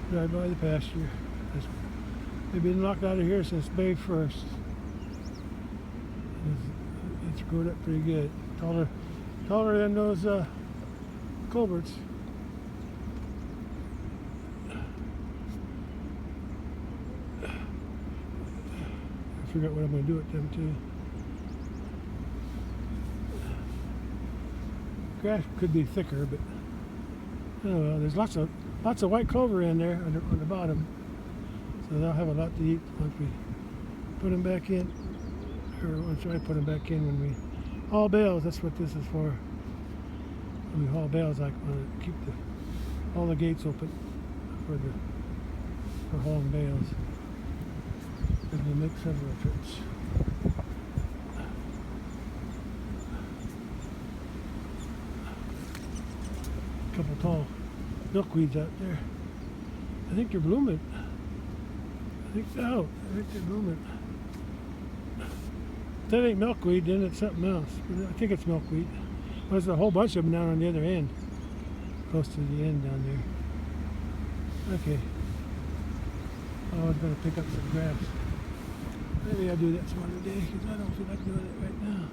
Drive by the pasture. They've been locked out of here since May 1st. It's grown up pretty good. Taller than those culverts. I figure out what I'm going to do with them too. Grass could be thicker, but I don't know. There's lots of white clover in there on the bottom, so they'll have a lot to eat once we put them back in, or once I put them back in when we haul bales. That's what this is for. When we haul bales, I want to keep all the gates open for hauling bales, and we'll make several trips. A couple tall milkweeds out there. I think they're blooming. I think they're blooming. If that ain't milkweed, then it's something else. But I think it's milkweed. Well, there's a whole bunch of them down on the other end, close to the end down there. Okay. I was going to pick up some grass. Maybe I'll do that some other day because I don't feel like doing it right now.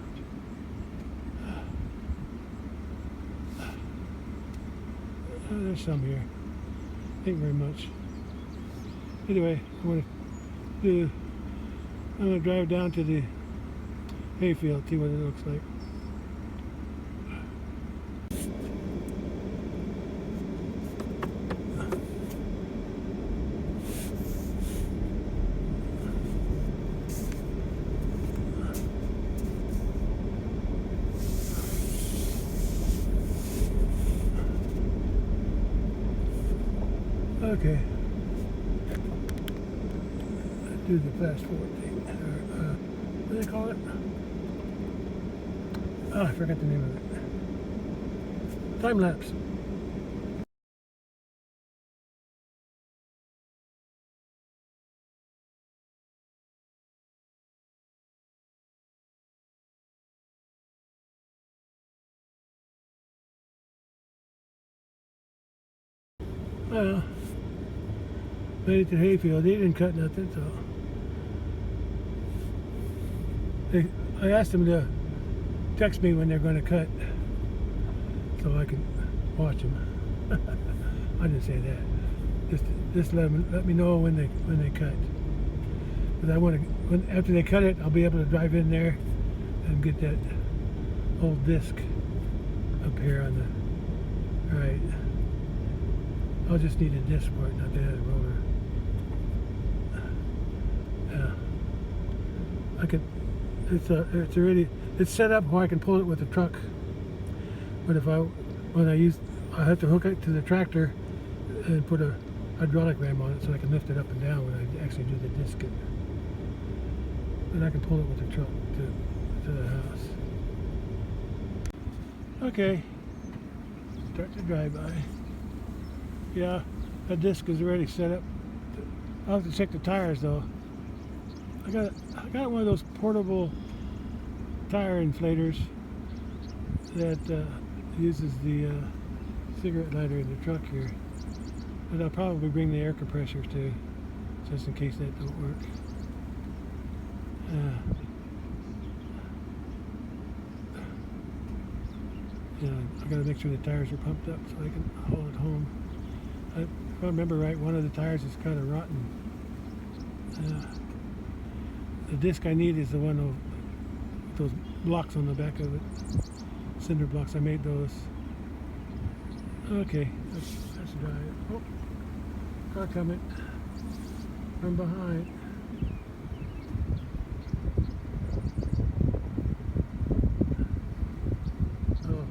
There's some here. Ain't very much. Anyway, I'm gonna drive down to the hayfield, see what it looks like. Okay. Let's do the fast forward thing. What do they call it? Oh, I forgot the name of it. Time lapse. Well, made it to hayfield. They didn't cut nothing, so I asked them to text me when they're going to cut, so I can watch them. I didn't say that. Just let me know when they cut. Because I want to. After they cut it, I'll be able to drive in there and get that old disc up here on the right. I'll just need a disc for it, not the head roller. Yeah, I can. It's already. It's set up where I can pull it with the truck. But I have to hook it to the tractor and put a hydraulic ram on it so I can lift it up and down when I actually do the disc. Then I can pull it with the truck to the house. Okay, start the drive-by. Yeah, that disc is already set up. I'll have to check the tires though. I got one of those portable tire inflators that uses the cigarette lighter in the truck here. But I'll probably bring the air compressor too, just in case that don't work. Yeah, I gotta make sure the tires are pumped up so I can haul it home. If I remember right, one of the tires is kind of rotten. The disc I need is the one with those blocks on the back of it. Cinder blocks, I made those. Okay, let's drive. Oh, car coming from behind. Oh,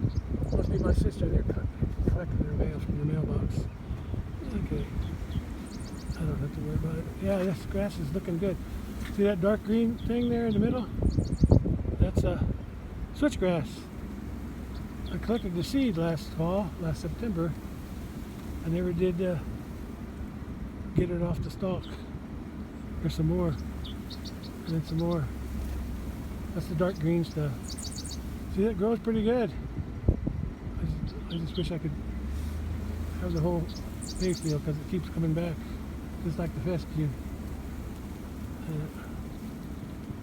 must be my sister there collecting their mail from the mailbox. Okay, I don't have to worry about it. Yeah, this grass is looking good. See that dark green thing there in the middle? That's switchgrass. I collected the seed last September. I never did get it off the stalk. There's some more, and then some more. That's the dark green stuff. See, that grows pretty good. I just wish I could have the whole hayfield because it keeps coming back, just like the fescue.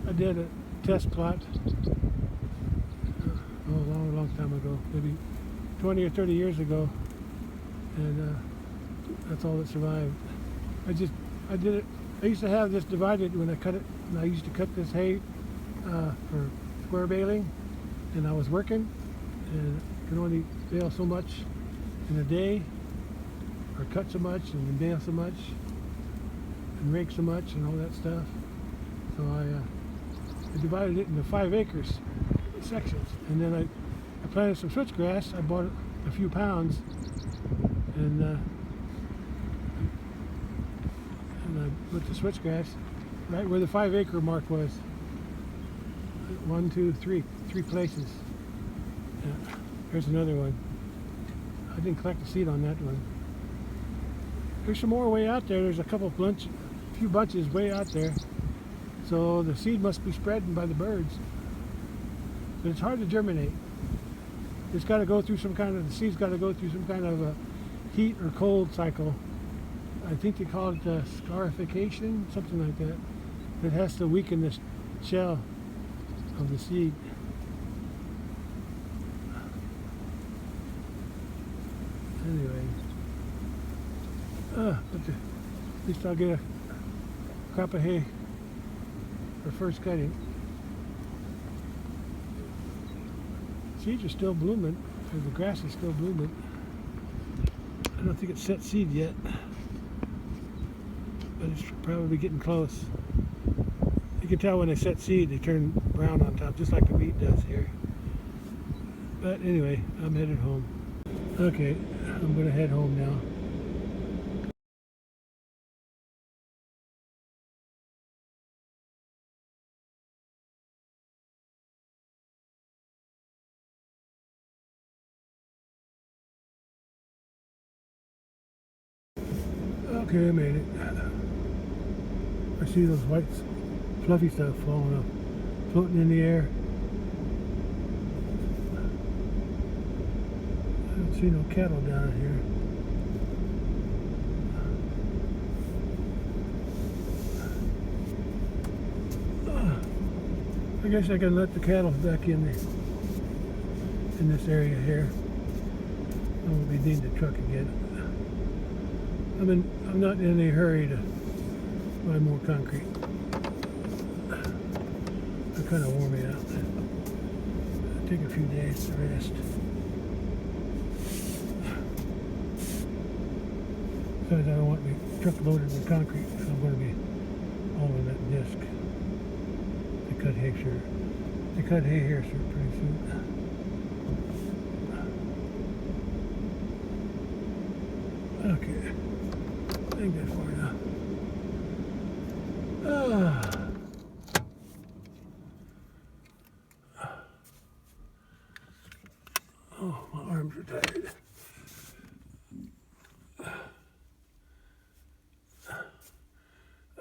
I did a test plot a long time ago, maybe 20 or 30 years ago, and that's all that survived. I did it. I used to have this divided when I cut it, and I used to cut this hay for square baling, and I was working, and I could only bale so much in a day, or cut so much, and then bale so much, and rake so much, and all that stuff. So I divided it into 5 acres sections, and then I planted some switchgrass. I bought a few pounds, and I put the switchgrass right where the 5 acre mark was. 1, 2, 3 places. Yeah. Here's another one. I didn't collect the seed on that one. There's some more way out there. There's a few bunches way out there. So the seed must be spread by the birds. But it's hard to germinate. It's got to go through the seed's got to go through some kind of a heat or cold cycle. I think they call it scarification, something like that. It has to weaken the shell of the seed. Anyway, but at least I'll get a crop of hay for first cutting. Seeds are still blooming, or the grass is still blooming. I don't think it's set seed yet, but it's probably getting close. You can tell when they set seed, they turn brown on top, just like the wheat does here. But anyway, I'm headed home. Okay, I'm going to head home now. Okay, I made it. I see those white fluffy stuff falling up, floating in the air. I don't see no cattle down here. I guess I can let the cattle back in this area here. I won't be needing the truck again. I'm not in any hurry to buy more concrete. I'm kind of warming out. I'll take a few days to rest. Besides, I don't want my truck loaded with concrete. I'm going to be all in that disc. They cut hay here. They cut hay here pretty soon. Okay. I think that's far enough. Oh, my arms are tired.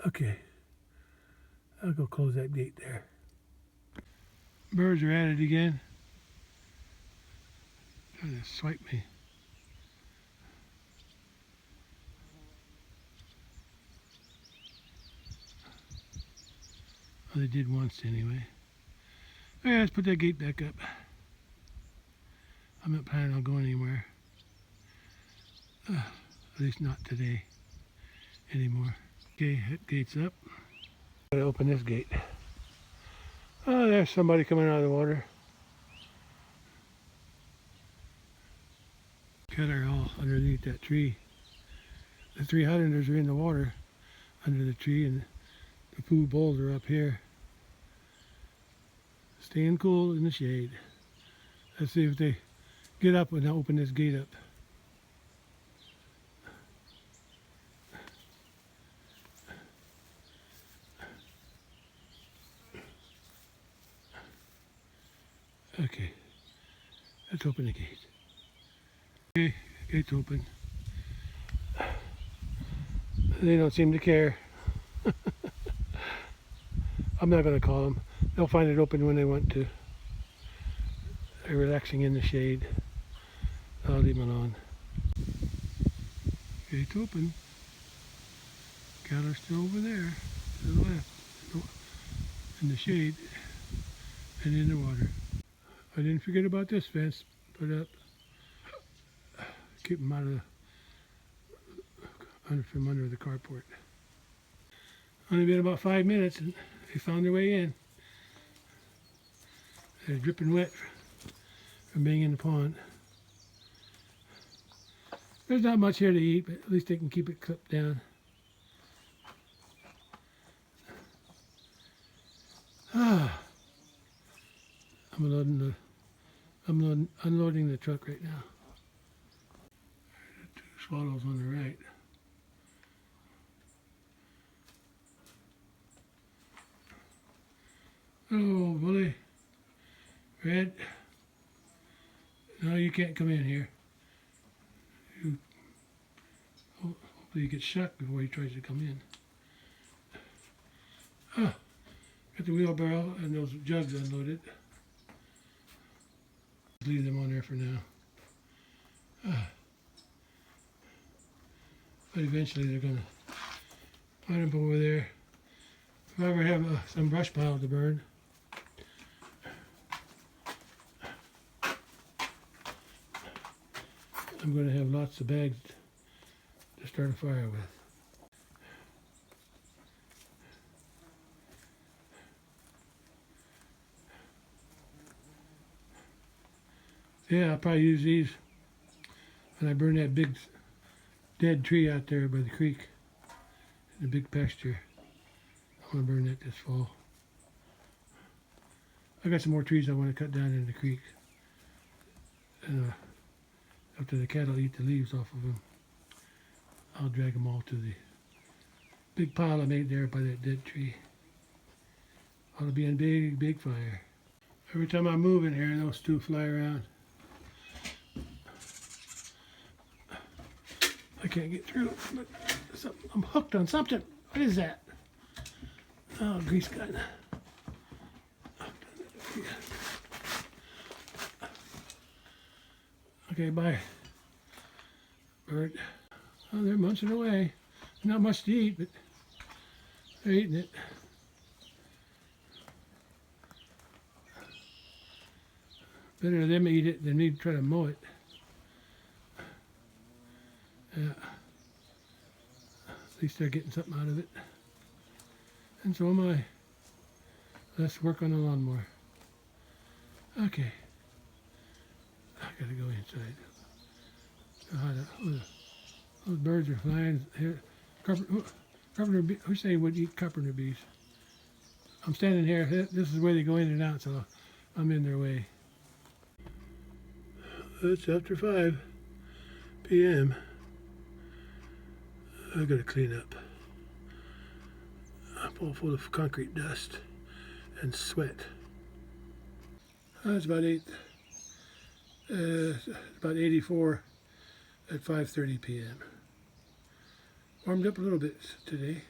Okay. I'll go close that gate there. Birds are at it again. Trying to swipe me. Well, they did once anyway. Okay, let's put that gate back up. I'm not planning on going anywhere. At least not today anymore. Okay, that gate's up. Gotta open this gate. Oh, there's somebody coming out of the water. Cattle are all underneath that tree. The 3 Highlanders are in the water under the tree, and the food bowls are up here. Staying cool in the shade. Let's see if they get up and open this gate up. Okay, let's open the gate. Okay, gate's open. They don't seem to care. I'm not going to call them. They'll find it open when they want to. They're relaxing in the shade. I'll leave them alone. Gate's open. Cattle are still over there to the left, in the shade and in the water. I didn't forget about this fence put up. Keep them out of from under the carport. Only been about 5 minutes and they found their way in. They're dripping wet from being in the pond. There's not much here to eat, but at least they can keep it clipped down. I'm unloading the truck right now. There's 2 swallows on the right. Oh, bully. Red. No, you can't come in here. Hopefully he gets shot before he tries to come in. Got the wheelbarrow and those jugs unloaded. Leave them on there for now. But eventually they're going to find them over there. If I ever have some brush pile to burn, I'm going to have lots of bags to start a fire with. Yeah, I'll probably use these when I burn that big dead tree out there by the creek, the big pasture. I want to burn that this fall. I got some more trees I want to cut down in the creek. And after the cattle eat the leaves off of them, I'll drag them all to the big pile I made there by that dead tree. Ought to be a big, big fire. Every time I move in here, those 2 fly around. I can't get through, but I'm hooked on something. What is that? Oh, grease gun. Okay, bye, bird. Oh, they're munching away. Not much to eat, but they're eating it. Better them eat it than me try to mow it. Yeah. At least they're getting something out of it. And so am I. Let's work on the lawnmower. Okay. I gotta go inside. Those birds are flying here. Carpenter bees. Who say would eat carpenter bees? I'm standing here. This is where they go in and out, so I'm in their way. It's after 5 p.m. I gotta clean up. I'm all full of concrete dust and sweat. It's about 84 at 5:30 p.m. Warmed up a little bit today.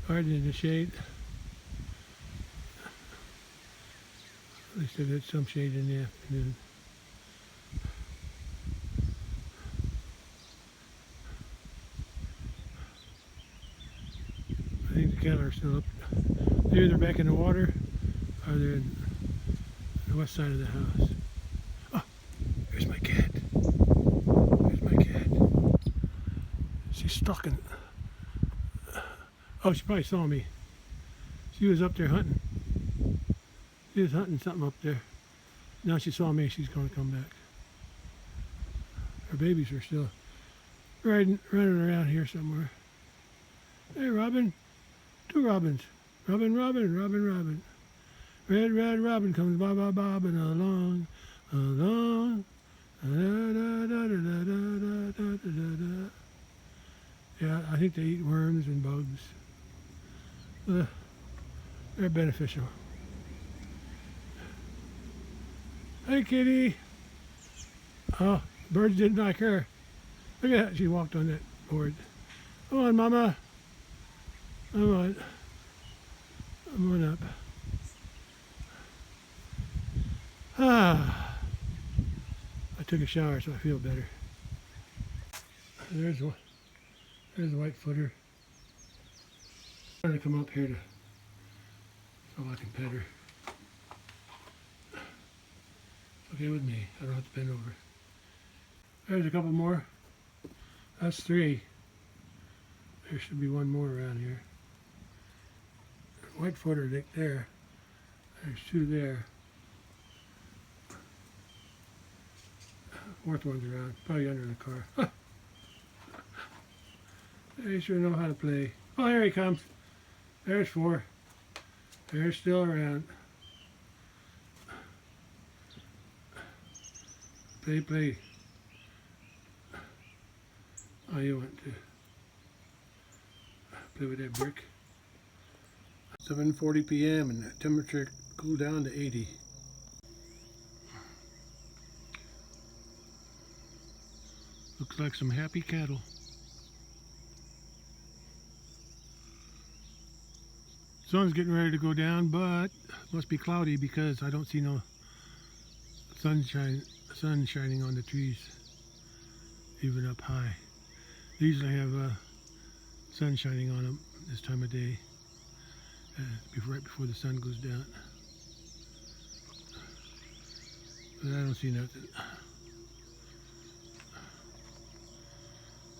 Hard in the shade. At least I got some shade in the afternoon. I think the cattle are still up. They're either back in the water or they're in the west side of the house. Oh, there's my cat. There's my cat. She's stalking. Oh, she probably saw me. She was up there hunting. She was hunting something up there. Now she saw me, she's going to come back. Her babies are still running around here somewhere. Hey, Robin. 2 robins. Robin, Robin, Robin, Robin. Red, red robin comes bobbing along, along. Da. Yeah, I think they eat worms and bugs. They're beneficial. Hey, kitty. Oh, birds didn't like her. Look at that, she walked on that board. Come on, Mama. Come on. Come on up. Ah. I took a shower, so I feel better. There's a white footer. I'm going to come up here so I can pet her. Okay with me. I don't have to bend over. There's a couple more. That's 3. There should be 1 more around here. White footer there. There's 2 there. 4th one's around. Probably under the car. They sure know how to play. Oh, here he comes. There's 4. They're still around. Play. Oh, you want to play with that brick. 7:40 p.m. and the temperature cooled down to 80. Looks like some happy cattle. Sun's getting ready to go down, but it must be cloudy because I don't see no sun shining on the trees, even up high. They usually have sun shining on them this time of day, right before the sun goes down. But I don't see nothing.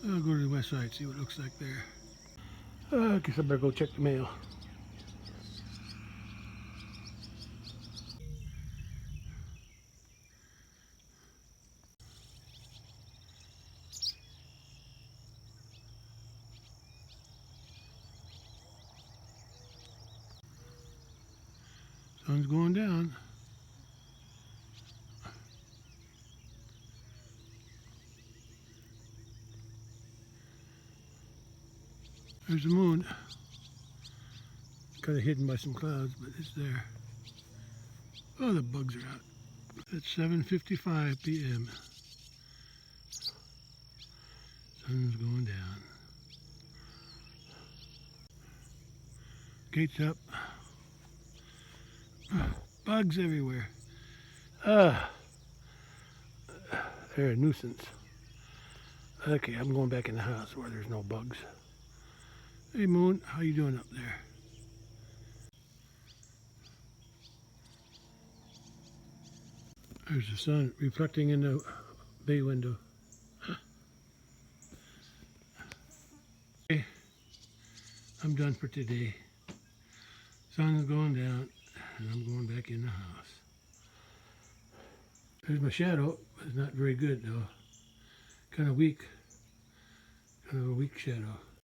I'll go to the west side, see what it looks like there. I guess I better go check the mail. Sun's going down. There's the moon. Kind of hidden by some clouds, but it's there. Oh, the bugs are out. It's 7:55 p.m. Sun's going down. Gates up. Bugs everywhere. Ah, they're a nuisance. Okay, I'm going back in the house where there's no bugs. Hey Moon, how you doing up there? There's the sun reflecting in the bay window. Okay, I'm done for today. Sun's going down and I'm going back in the house. There's my shadow. It's not very good though. Kind of weak. Kind of a weak shadow.